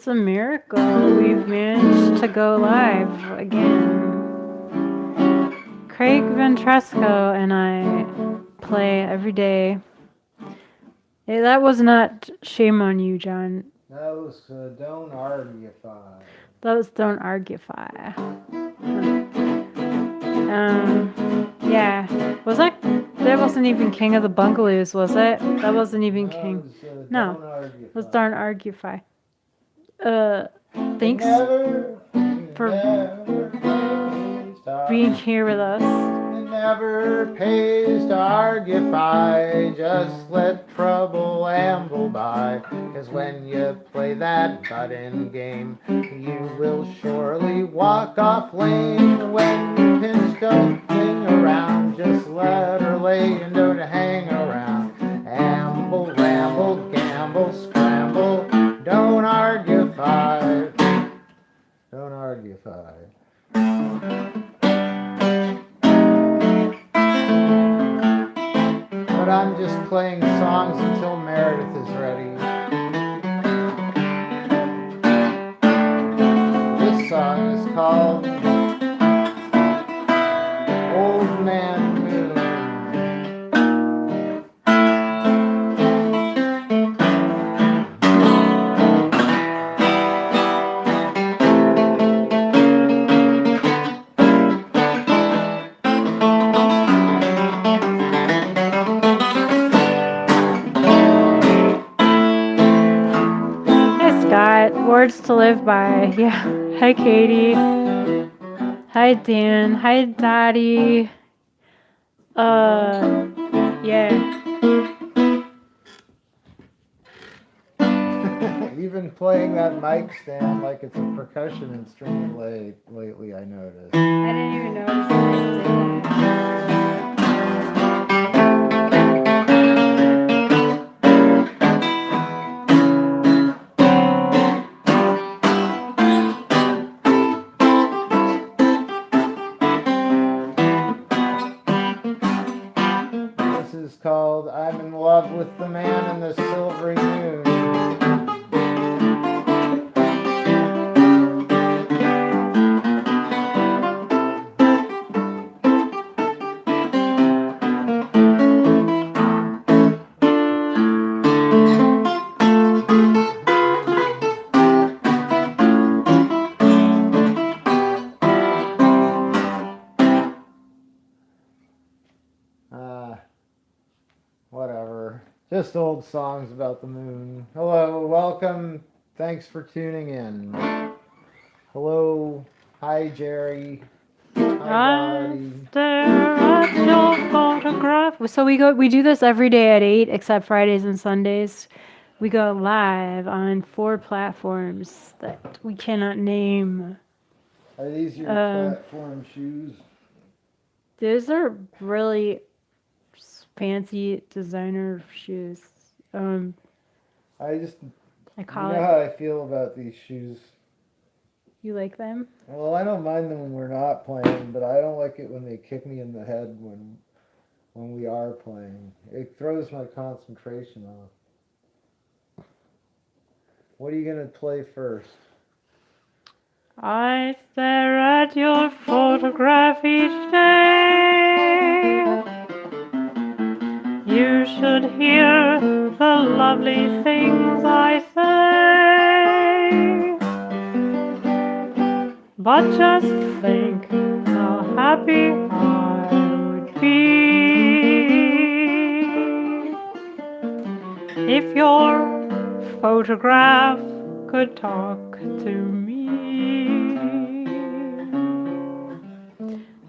It's a miracle we've managed to go live again. Craig Ventresco and I play every day. That was not shame on you, John. That was Don't Argufy. That was Don't Argufy. Yeah. Was that wasn't even King of the Bungalows, was it? That wasn't even King. No. Don't Argufy. It was Don't Argufy. Thanks for being here with us. It never pays to argufy, just let trouble amble by. 'Cause when you play that button game, you will surely walk off lame. When you pinch don't hang around, just let her lay and don't hang around. Amble, ramble, gamble, scramble, don't argufy. Don't argufy. But I'm just playing songs until Meredith is ready. This song is called Old Man Moon. Words to live by. Yeah. Hi, Katie. Hi, Dan. Hi, Daddy. Yeah. You've been playing that mic stand like it's a percussion instrument lately, I noticed. I didn't even notice that. Called I'm in Love with the Man and the Silvery Moon. Whatever. Just old songs about the moon. Hello, welcome. Thanks for tuning in. Hello. Hi, Jerry. Hi, stare at your photograph. So we do this every day at 8, except Fridays and Sundays. We go live on 4 platforms that we cannot name. Are these your platform shoes? These are really fancy designer shoes. I call it. How I feel about these shoes. You like them? Well, I don't mind them when we're not playing, but I don't like it when they kick me in the head when we are playing. It throws my concentration off. What are you gonna play first? I stare at your photograph each day. You should hear the lovely things I say. But just think how happy I would be if your photograph could talk to me.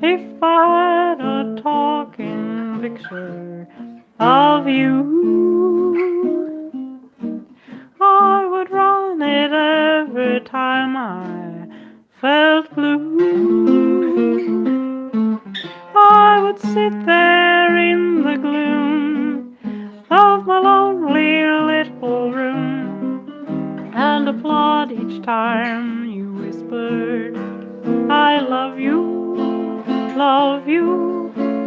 If I had a talking picture of you, I would run it every time I felt blue. I would sit there in the gloom of my lonely little room and applaud each time you whispered, I love you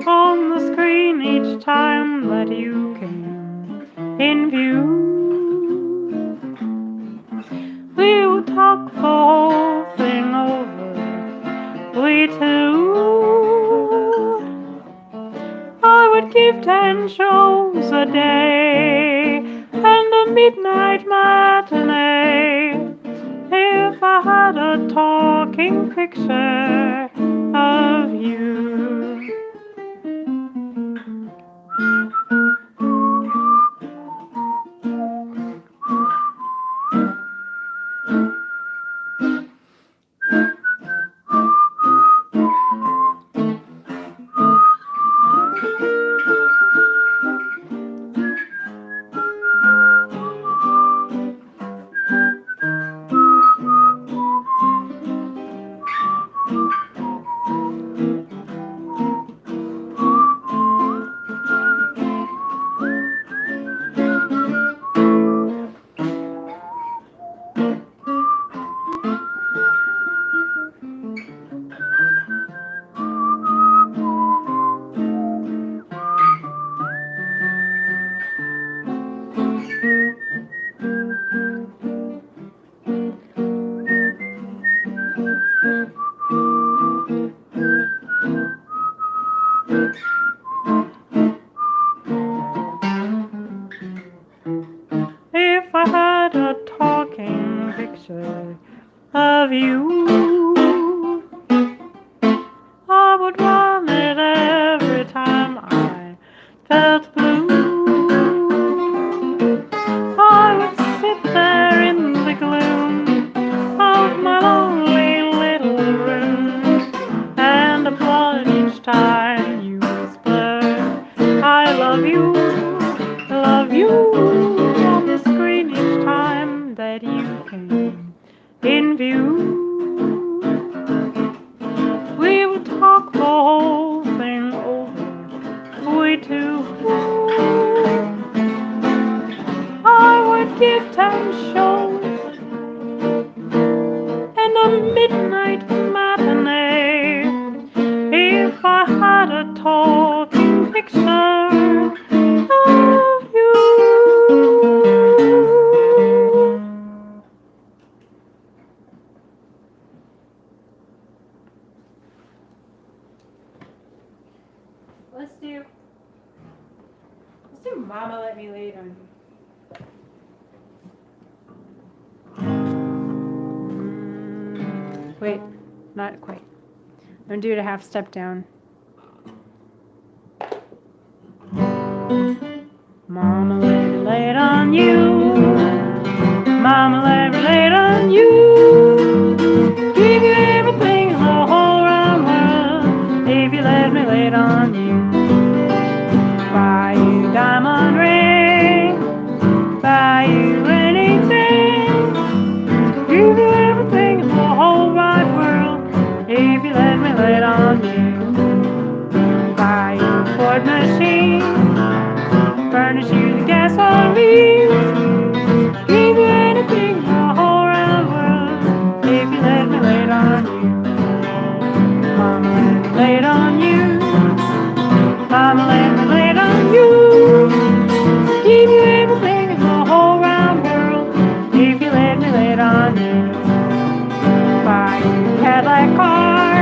on the screen each time that you came in view. We would talk the whole thing over, we two. I would give 10 shows a day and a midnight matinee if I had a talking picture of you. If I had a talking picture of you, I would run it every time I felt blue. I would sit there in the gloom of my lonely little room and applaud each time you whisper, I love you, on the screen each time that you came in view. We would talk the whole thing over, we two. I would give 10 shows and a midnight matinee if I had a talking picture of you. Let's do Mama Let Me Lay It On You. Wait, not quite. I'm gonna do it a half step down. Mama, let me lay it on you. Mama, let me lay it on you. Give you everything in the whole round world if you let me lay it on you. Buy you diamond ring, buy you anything. Give you everything in the whole wide world if you let me lay it on you. Buy you a Ford machine, furnish you the gasoline. Give you anything in the whole round world if you let me lay it on you. Mama, let me lay it on you. Mama, let me lay it on you. Give you everything in the whole round world if you let me lay it on you. Buy you a Cadillac car,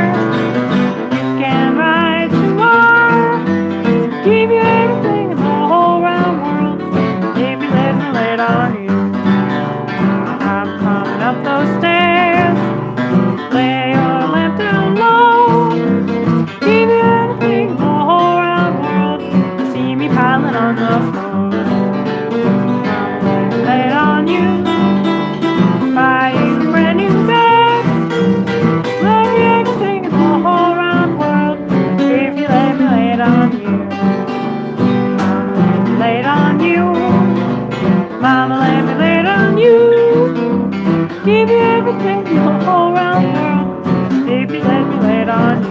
you can ride to war. Give you everything in the whole round world if you let me lay it on you. I'm coming up those stairs, lay your lamp down low. Give you anything in the whole round world to see me piling on the floor. Mama, let me lay it on you. Buy you a brand new bed. Lay everything in the whole round world if you let me lay it on you. Mama, let me lay it on you. Mama, let me lay it on you. Give you everything in the whole round world if you let me lay it on you.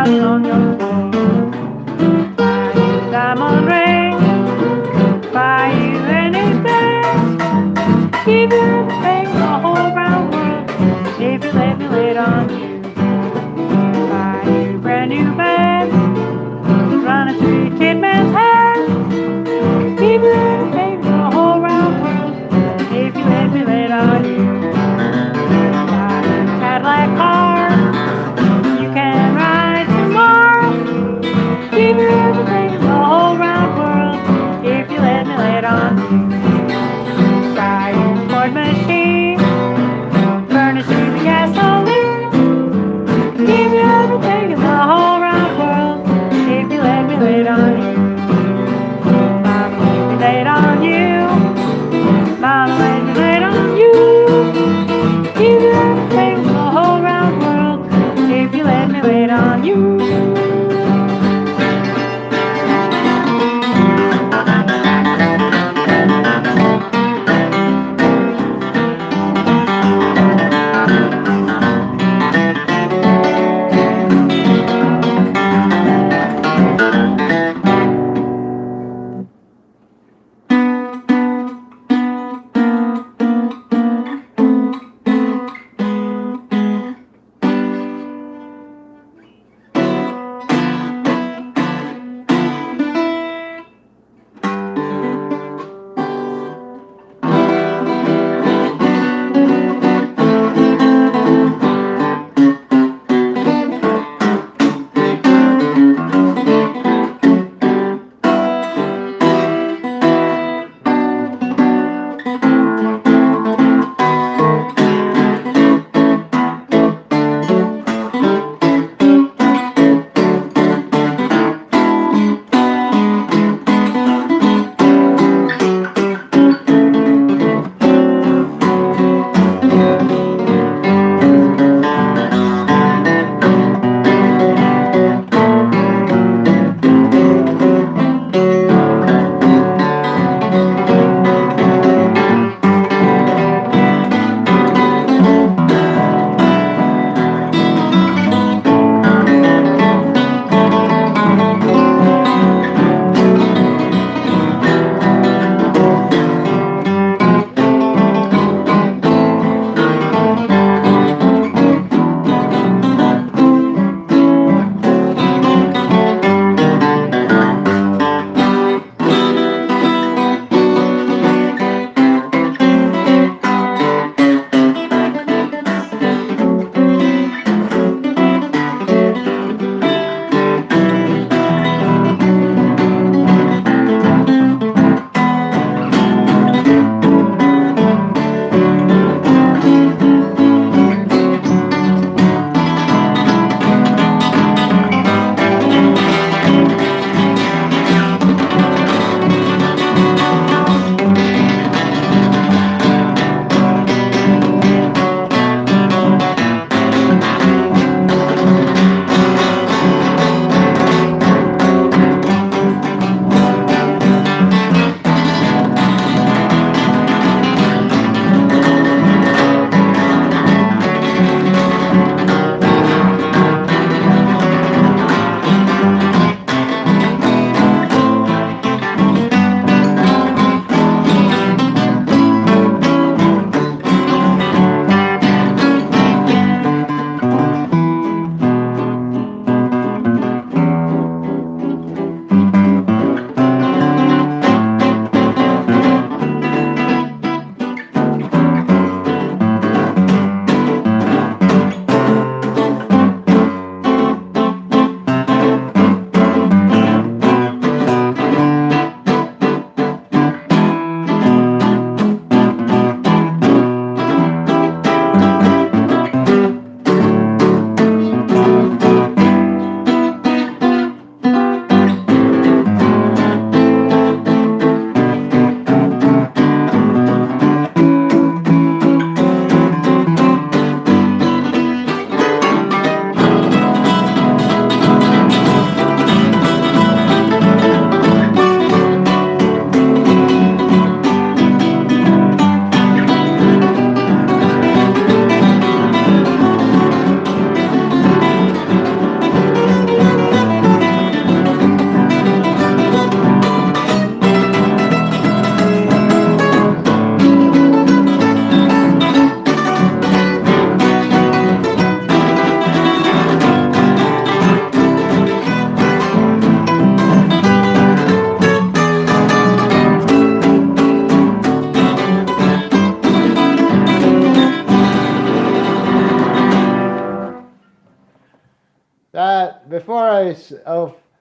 sprouting on your floor. Buy you a diamond ring, buy you anything, give you everything in the whole round world if you let me lay it on you. Buy you a brand new bed, running through your kid man's hair, give you everything in the whole round world if you let me lay it on you. Buy you a Cadillac car, you can ride tomorrow, give you everything in the whole round world if you let me lay it on you. Buy you a Ford machine, furnace through the gasoline, give you everything in the whole round world if you let me lay it on you.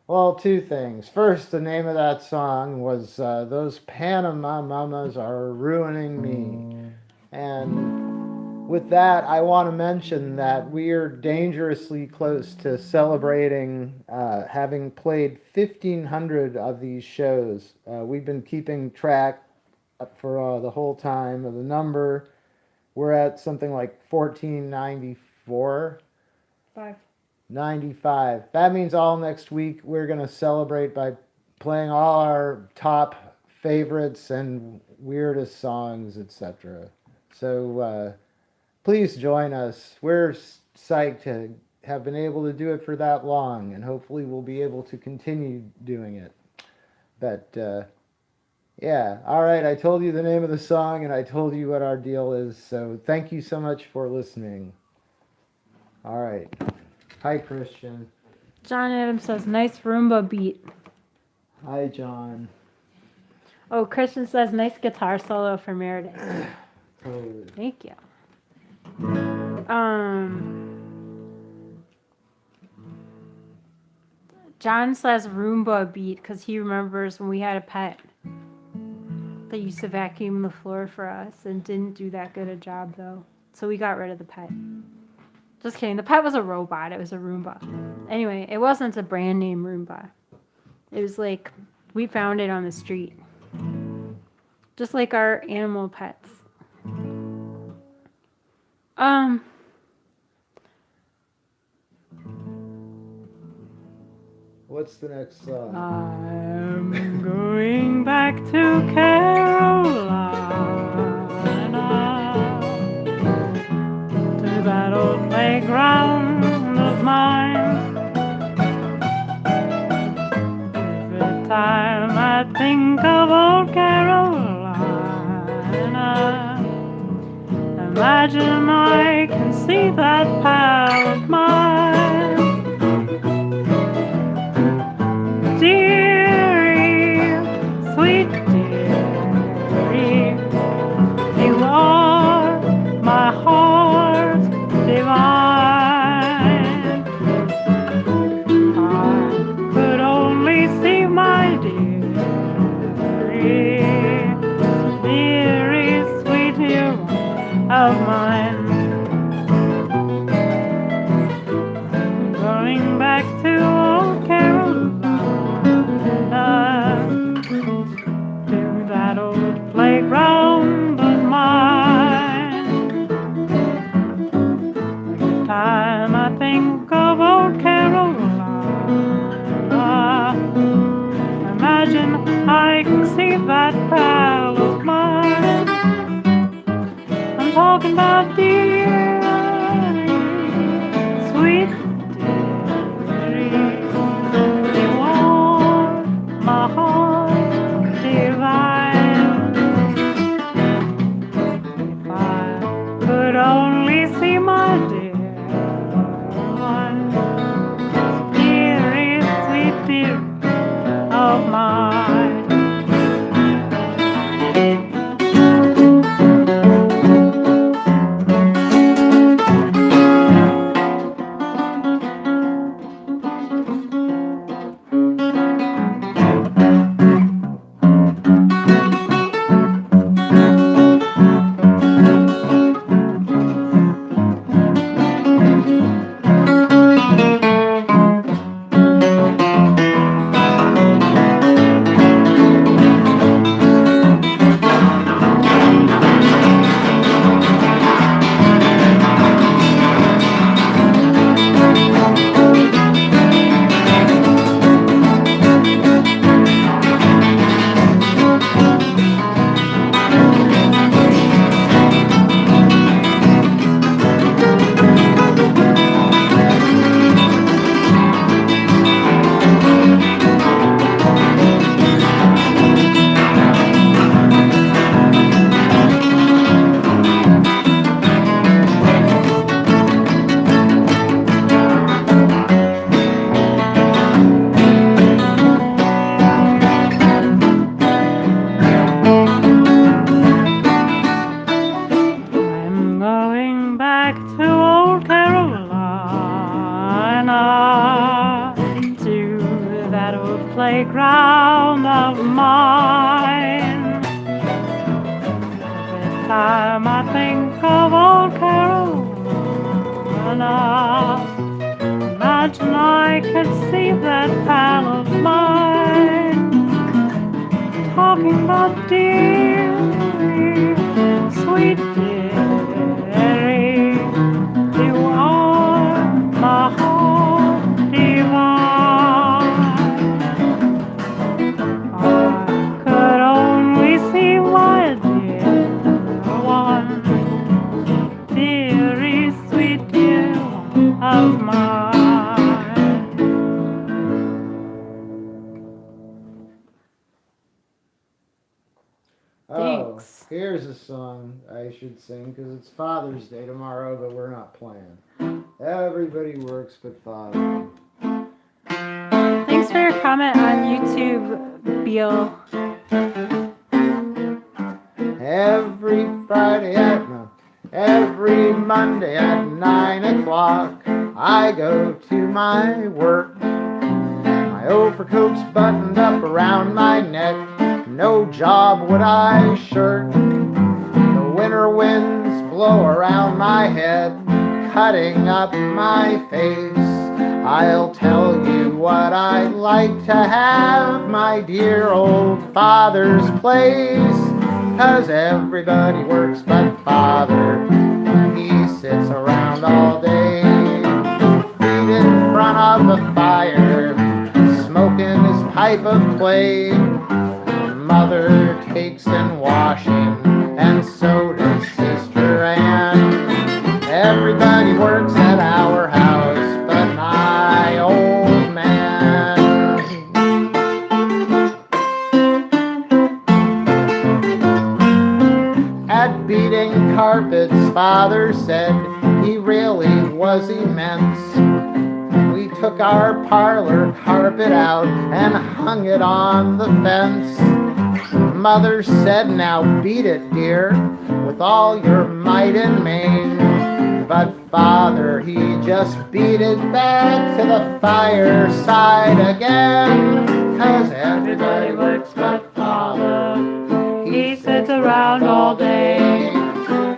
Well, two things. First, the name of that song was "Those Panama Mamas Are Ruining Me," and with that, I want to mention that we are dangerously close to celebrating having played 1,500 of these shows. We've been keeping track for the whole time of the number. We're at something like 1494. 5. 95. That means all next week we're going to celebrate by playing all our top favorites and weirdest songs, etc. So please join us. We're psyched to have been able to do it for that long, and hopefully we'll be able to continue doing it. But yeah, all right, I told you the name of the song and I told you what our deal is, so thank you so much for listening. All right. Hi, Christian. John Adams says, nice Roomba beat. Hi, John. Oh, Christian says, nice guitar solo for Meredith. Totally. Thank you. John says Roomba beat because he remembers when we had a pet that used to vacuum the floor for us and didn't do that good a job, though. So we got rid of the pet. Just kidding. The pet was a robot. It was a Roomba. Anyway, it wasn't a brand name Roomba. It was like, we found it on the street. Just like our animal pets. What's the next song? I'm going back to Carolina, to that old playground of mine. Every time I think of old Carolina, imagine I can see that pal of mine. Dearie, sweet dearie, you are my heart's divine. I could only see my dearie, dearie, sweet hero of mine. playground of mine. Every time I think of old Carolina, imagine I could see that pal of mine talking about dearie, sweet dearie, you are my heart divine. I could only see my dear one, dearie, sweet dear of mine. Oh, Thanks. here's a song I should sing because it's Father's Day tomorrow, but we're not playing. Everybody works but Father. Thanks for your comment on YouTube, Beal. Every Monday at 9 o'clock, I go to my work. My overcoat's buttoned up around my neck. No job would I shirk. The winter winds blow around my head, cutting up my face. I'll tell you what I'd like to have, my dear old father's place. 'Cause everybody works but Father. He sits around all day, feet in front of the fire, smoking his pipe of clay. Mother takes in washing, and so does Sister Ann. Everybody works at our house but my old man. At beating carpets, Father said he really was immense. We took our parlor carpet out and hung it on the fence. Mother said, now beat it, dear, with all your might and main. But Father, he just beat it back to the fireside again. 'Cause everybody works but Father. He sits around all day,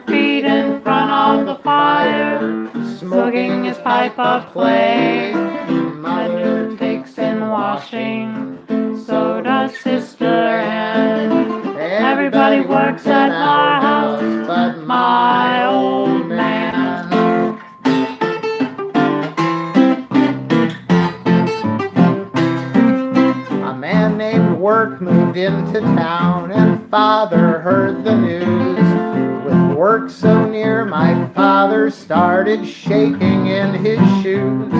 feet in front of the fire, smoking his pipe of clay. Mother takes in washing, so does Sister Ann. Everybody works at our house but my old man. A man named Work moved into town, and Father heard the news. With work so near, my father started shaking in his shoes.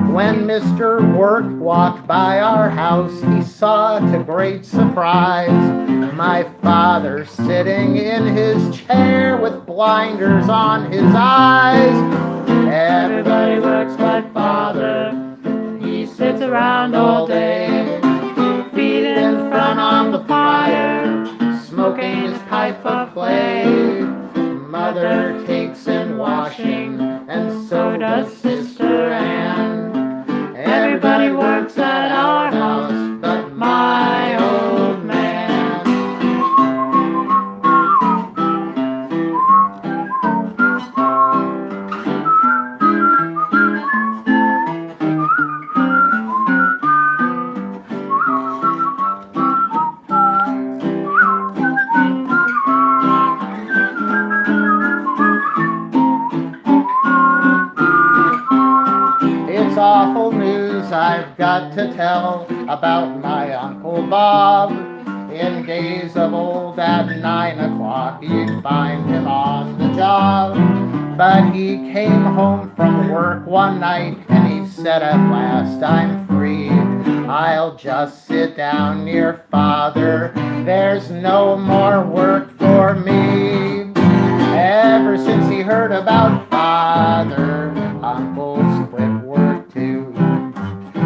When Mr. Work walked by our house, he saw to great surprise my father sitting in his chair with blinders on his eyes. Everybody works but Father. He sits around all day, feet in front of the fire, smoking his pipe of clay. Mother takes in washing, and so does Sister Ann. Everybody works at our house but my old man. It's awful news I've got to tell about my Uncle Bob. In days of old at 9 o'clock you'd find him on the job. But he came home from work one night and he said, at last I'm free. I'll just sit down near Father, there's no more work for me. Ever since he heard about Father, Uncle's quit work too.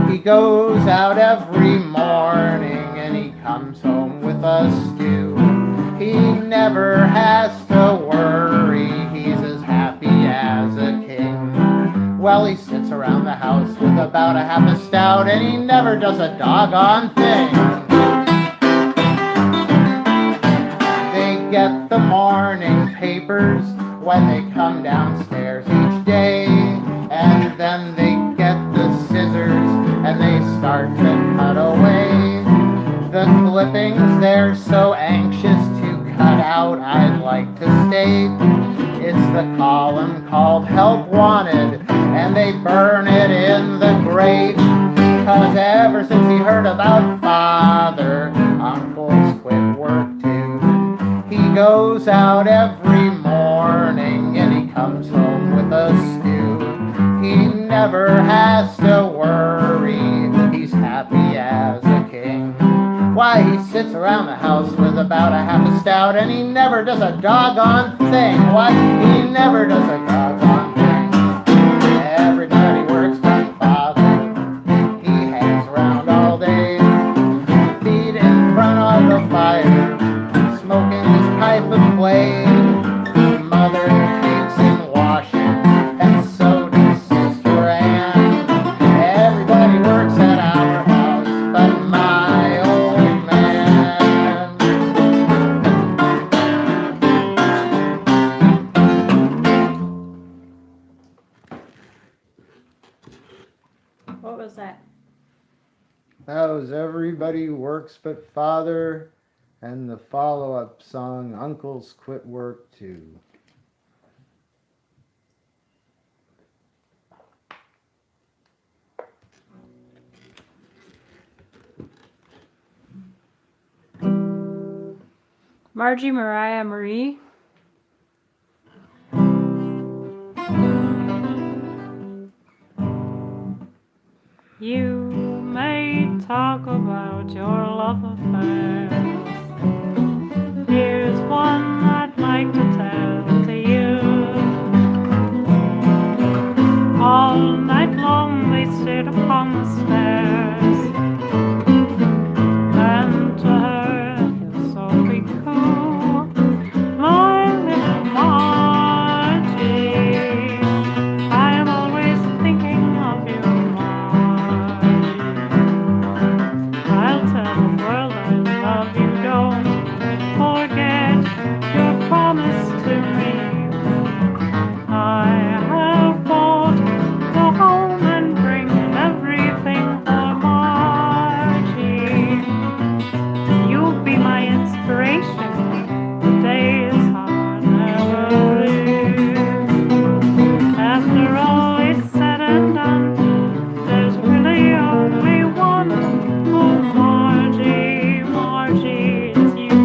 He goes out every morning and he comes home with a stew. He never has to worry, he's as happy as a king. Well, he sits around the house with about a half a stout, and he never does a doggone thing. They get the morning papers when they come downstairs each day, and then they get the scissors and they start to cut away the clippings they're so anxious to cut out. I'd like to state it's the column called Help Wanted, and they burn it in the grate, 'cause ever since he heard about Father, Uncle's quit work too. He goes out every morning and he comes home with a stew. He never has to worry, he's happy as a king. Why, he sits around the house with about a half a stout, and he never does a doggone thing. Why, he never does a doggone thing. Everybody works but Father. He hangs around all day, feet in front of the fire, smoking his pipe of clay. Mother takes in washing, and so does Sister Ann. Everybody works at our house but my old man. What was that? That was Everybody Works But Father, and the follow-up song, Uncle's Quit Work Too. Margie Mariah Marie. You may talk about your love affairs. Here's one I'd like to tell to you. All night long they sit upon the stairs, and to her he'll so be cool. My little Margie, I am always thinking of you, Margie. I'll tell the world I love you, don't forget your promise to me. I have bought the home and bring everything for Margie. You'll be my inspiration, the days are never blue. After all is said and done, there's really only one. Oh, Margie, Margie, it's you.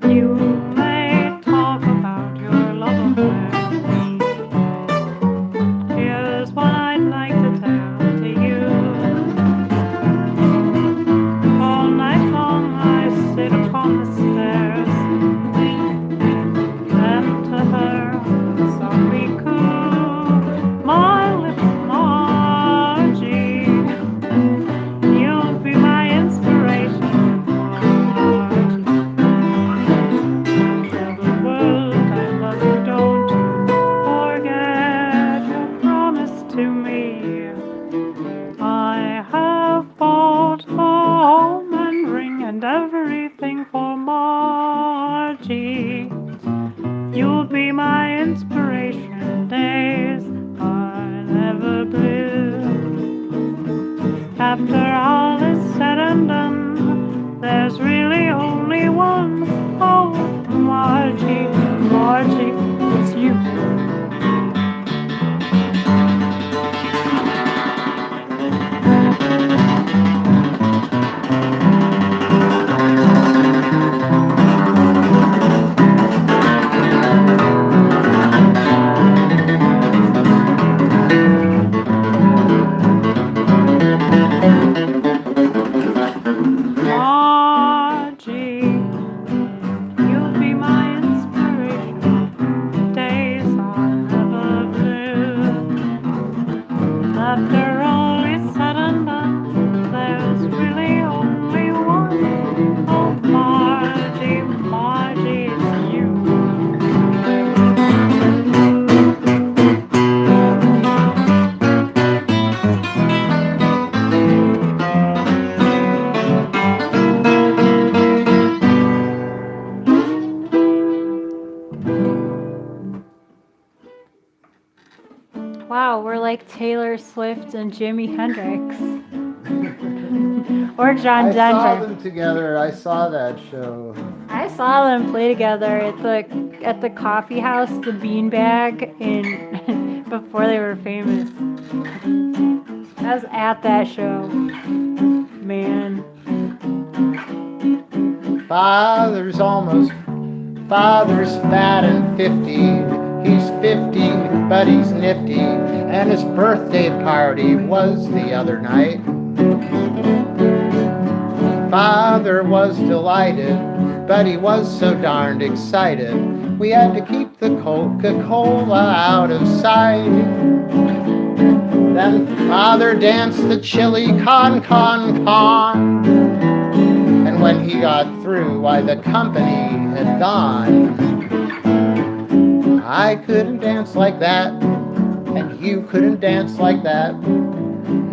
You may talk about your love affairs. Here's what I'd like to tell to you. All night long I sit upon the stairs, and to her so be cool. My little Margie, you'll be my inspiration, Margie. Tell the world I love you, don't forget your promise to me. I have bought a home and ring and everything for Margie. You'll be my inspiration, days are never blue. After all is said and done, there's really only one. Oh, Margie, Margie, it's you. Margie, you'll be my inspiration. Days are like Taylor Swift and Jimi Hendrix. Or John I saw Denver. them together. I saw that show. I saw them play together at the coffee house, the Beanbag, in before they were famous. I was at that show. Man. Father's fat and 50. He's 50, but he's nifty. And his birthday party was the other night. Father was delighted, but he was so darned excited. We had to keep the Coca-Cola out of sight. Then Father danced the chili con. And when he got through, why, the company had gone. I couldn't dance like that, and you couldn't dance like that.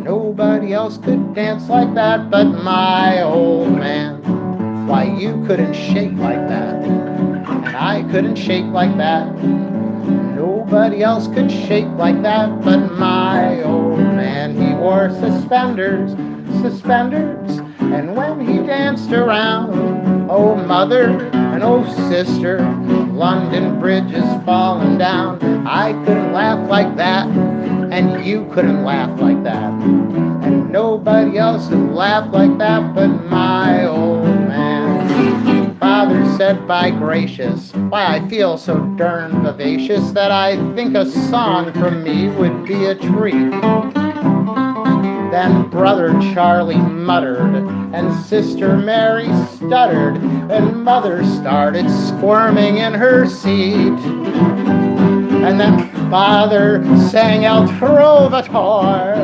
Nobody else could dance like that but my old man. Why, you couldn't shake like that, and I couldn't shake like that. Nobody else could shake like that but my old man. He wore suspenders, and when he danced around, oh mother and oh sister, London Bridge is falling down. I couldn't laugh like that, and you couldn't laugh like that, and nobody else could laugh like that but my old man. Father said, by gracious, why, I feel so darn vivacious that I think a song from me would be a treat. Then Brother Charlie muttered, and Sister Mary stuttered, and Mother started squirming in her seat. And then Father sang El Trovatore,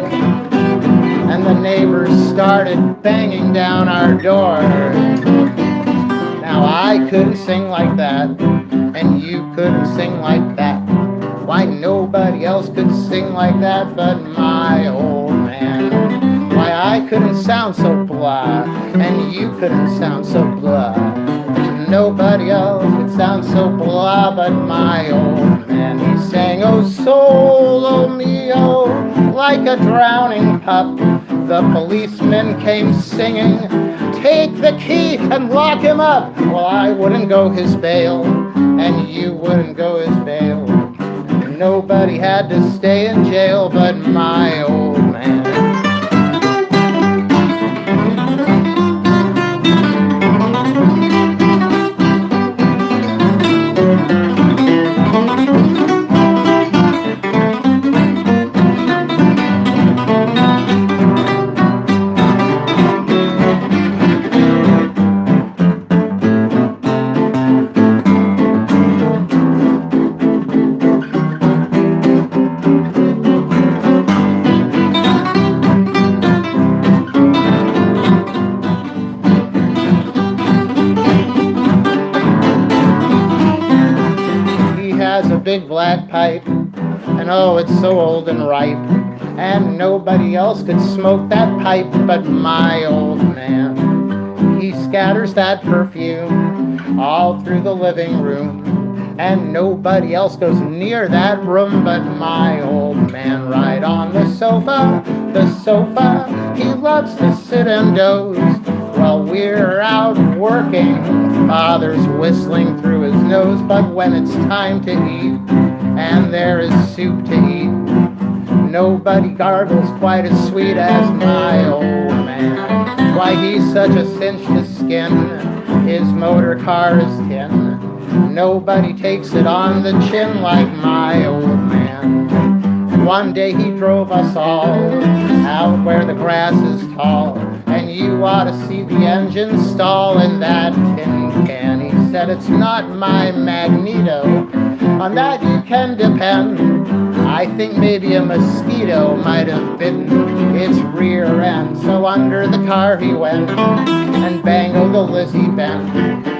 and the neighbors started banging down our door. Now I couldn't sing like that, and you couldn't sing like that. Why, nobody else could sing like that but my old man. Why, I couldn't sound so blah, and you couldn't sound so blah. Nobody else could sound so blah but my old man. He sang, oh solo mio, like a drowning pup. The policeman came singing, take the key and lock him up. Well, I wouldn't go his bail, and you wouldn't go his bail. Nobody had to stay in jail but my old man. Big black pipe, and oh, it's so old and ripe, and nobody else could smoke that pipe but my old man. He scatters that perfume all through the living room, and nobody else goes near that room but my old man. Right on the sofa, he loves to sit and doze while we're out working. Father's whistling through his nose, but when it's time to eat, and there is soup to eat, nobody gargles quite as sweet as my old man. Why, he's such a cinch to skin, his motor car is tin. Nobody takes it on the chin like my old man. One day he drove us all out where the grass is tall, and you ought to see the engine stall in that tin can. He said, it's not my Magneto, on that you can depend. I think maybe a mosquito might have bitten its rear end. So under the car he went, and Bango the Lizzie bent,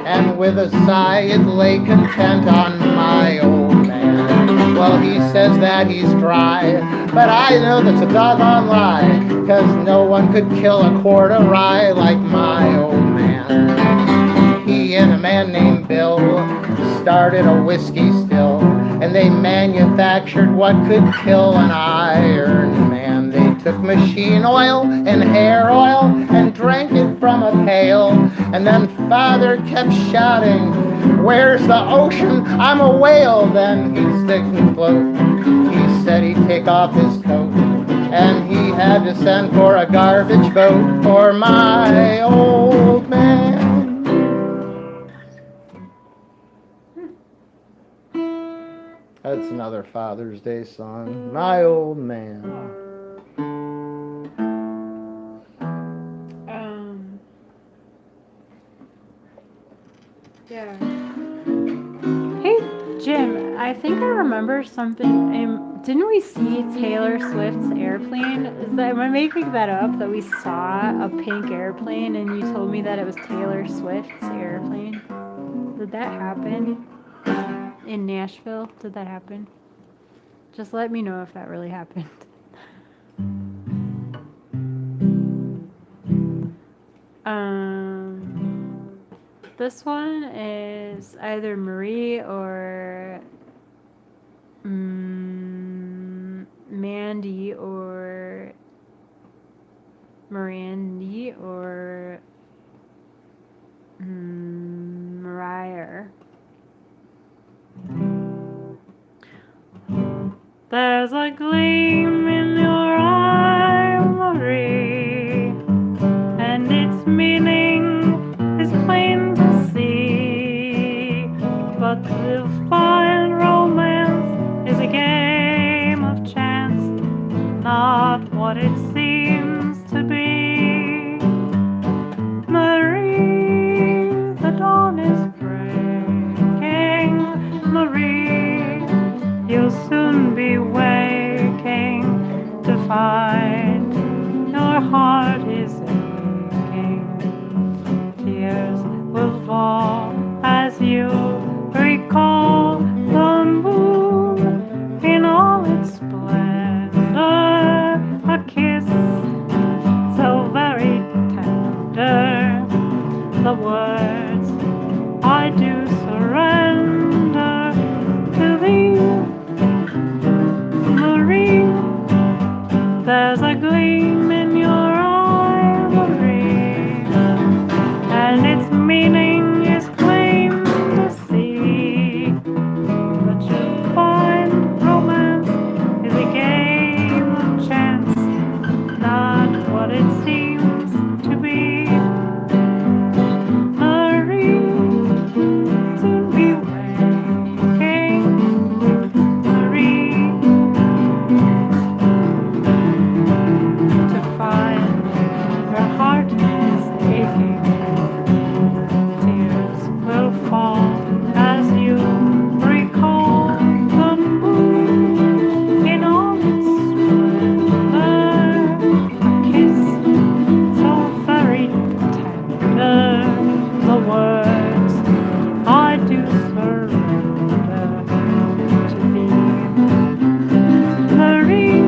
and with a sigh it lay content on my old man. Well, he says that he's dry, but I know that's a doggone lie, 'cause no one could kill a quart of rye like my old man. He and a man named Bill started a whiskey still, and they manufactured what could kill an Iron Man. They took machine oil and hair oil and drank it from a pail. And then Father kept shouting, "Where's the ocean? I'm a whale." Then he'd stick and float. He said he'd take off his coat, and he had to send for a garbage boat for my old man. That's another Father's Day song. My old man. Yeah. Hey, Jim, I think I remember something. Didn't we see Taylor Swift's airplane? Am I making that up? That we saw a pink airplane and you told me that it was Taylor Swift's airplane? Did that happen? In Nashville? Did that happen? Just let me know if that really happened. This one is either Marie or Mandy or Mirandy or Mariah. There's a gleam in your eye, Marie, and its meaning is plain to see. But to find romance is a game of chance, not what it seems to be. Marie, the dawn is breaking. Marie, you'll soon be waking to find your heart is aching. Tears will fall as you recall the moon in all its splendor. A kiss so very tender. The words I do surrender to thee. Marie, there's a gleam in your eye, Marie, and its meaning is plain to see. But you find romance is a game of chance, not what it seems to be. Marie, soon be waking. Marie, to find her heart is aching. Tears will fall as you recall the moon in all its splendor. A kiss so very tender. The words I do surrender to thee. Marie,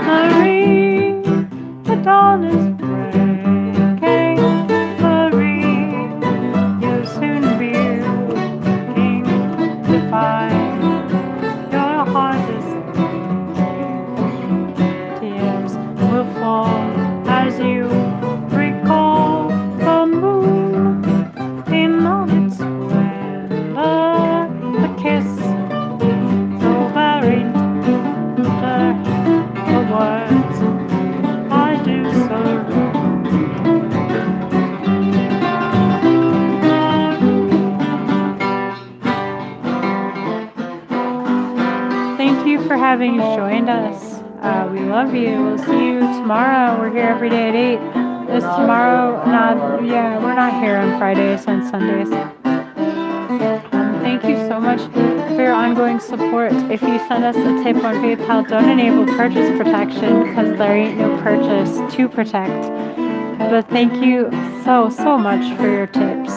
Marie, the dawn is breaking. Marie, you'll soon be waking to find your heart is aching. Tears will fall as you recall the moon in all its splendor. A kiss so very tender. The words I do surrender. Thank you for having joined us We love you. We'll see you tomorrow. We're here every day at 8. This tomorrow, we're not here on Fridays and Sundays. Thank you so much for your ongoing support. If you send us a tip on PayPal, don't enable purchase protection because there ain't no purchase to protect. But thank you so much for your tips.